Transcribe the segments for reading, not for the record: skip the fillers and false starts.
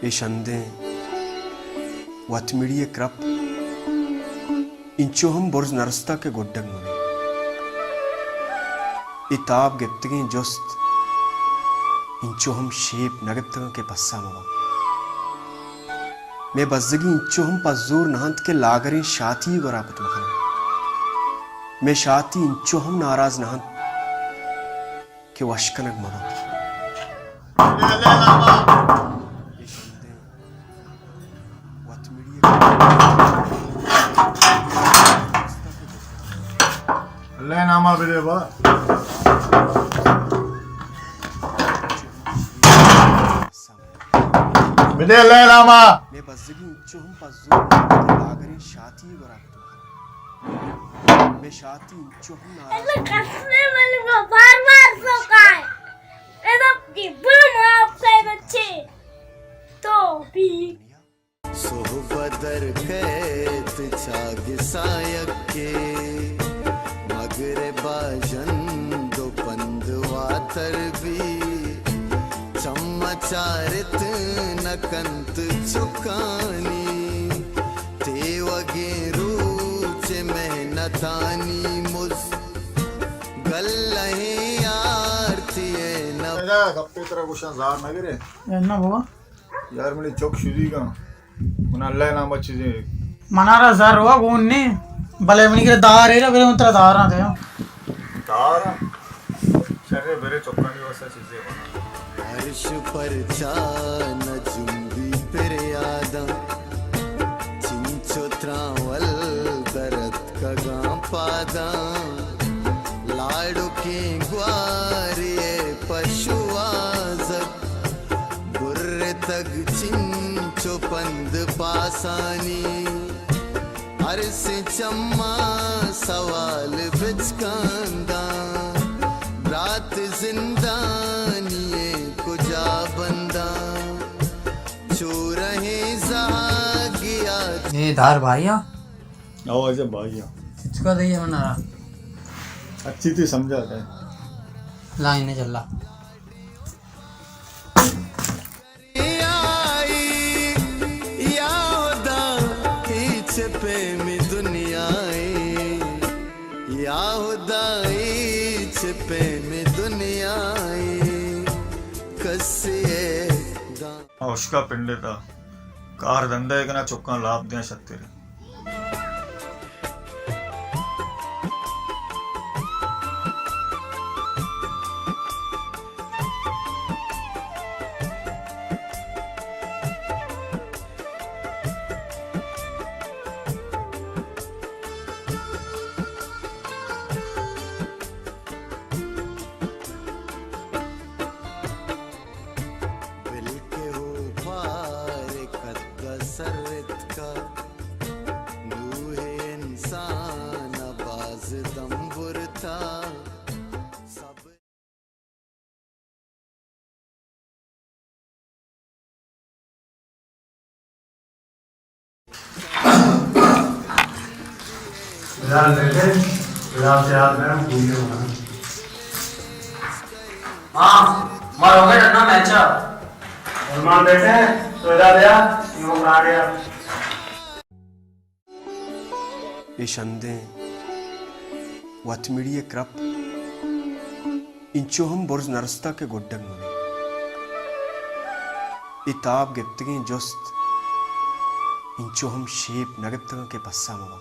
Yaşandı Watmiriye krap inchohum borz narsta ke goddang mune itab geptgin jost inchohum sheep nagatgan ke passamawa मैं बज़गी इंचोहम पज़ूर नहंत के लागरी शाती वराकत मखन मैं शाती इंचोहम नाराज नहंत के वशकनक मवा अल्लाह नामा बिले बा बिले अल्लाह नामा मैं बज़गी इंचोहम पज़ूर नहंत के लागरी शाती वराकत मखन मैं शाती इंचोहम नाराज कसने वाली को बार-बार सोकाय की बुलम आपसे बच्चे तो भी सोहबदर कैत छाग सायक के मगरे बाजन दो पंदवा तरबी चम्मचारित नकंत चुकानी तेवगे रूच मेहनतानी मुझ गल्लहे आरतीये न गप्पे तरह कुछ जार ना करे ना बाबा यार मेरी चौक शुदी का उन अल्लाह नामा चीजें मनारा जार हुआ गोन्ने भले मनी के दार है ना बेरे उतरा दार ना थे तार शरे बेरे चौका की वैसा चीजें अर्श पर चान जुम्बी पर यादा चिंचो त्रावल दरद का गां पादा लाडो के ग्वारे पशुआजक बुर्रे तक चिंचो पंद पासानी अर्श चम्मा सवाल बिचकांदा रात जिंदानिए कुजा बंदा छू रहे जागिया ये दार भाईया आवाज़ भाइया इसका दे मनारा अच्छी थी समझा था लाइन ने चला पे में दुनिया याहुदाई पे में दुनिया कसे उसका पिंडे था कार धंधा एक ना चुक्का लाभ दिया शक्ति सरत का लूहे इंसान आवाज दम्बुर था सब फिलहाल बैठे फिलहाल से हाथ में भूलिए वहाँ हां मार हो गया ना मैच सलमान बैठे तो इधर आया वो आ गया Yaşandı Watmiriye krap inchohum borz narsta ke goddang mune itab geptgin jost inchohum sheep nagatgan ke passamawa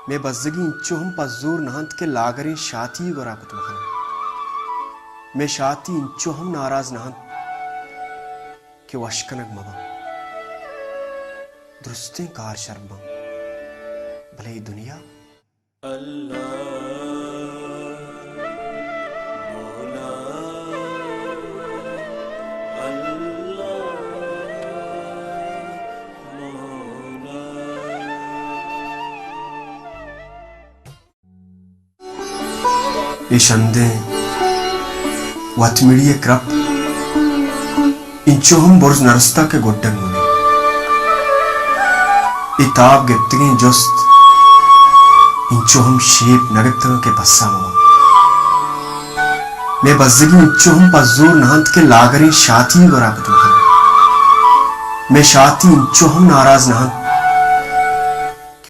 मैं बज़गी इंचोहम पज़ूर नहंत के लागरी शाती वराकत मखन मैं शाती इंचोहम नाराज नहंत के वशकनक मवा दुरुस्तें कार शर्मा भले दुनिया Yaşandı Watmiriye krap inchohum borz narsta ke goddang mune itab geptgin jost इंचोहम शेप नगत्तों के पस्सामवा मैं बज़गी इंचोहम पज़ूर नहंत के लागरी शाती वराकत मखन मैं शाती इंचो हम नाराज नहन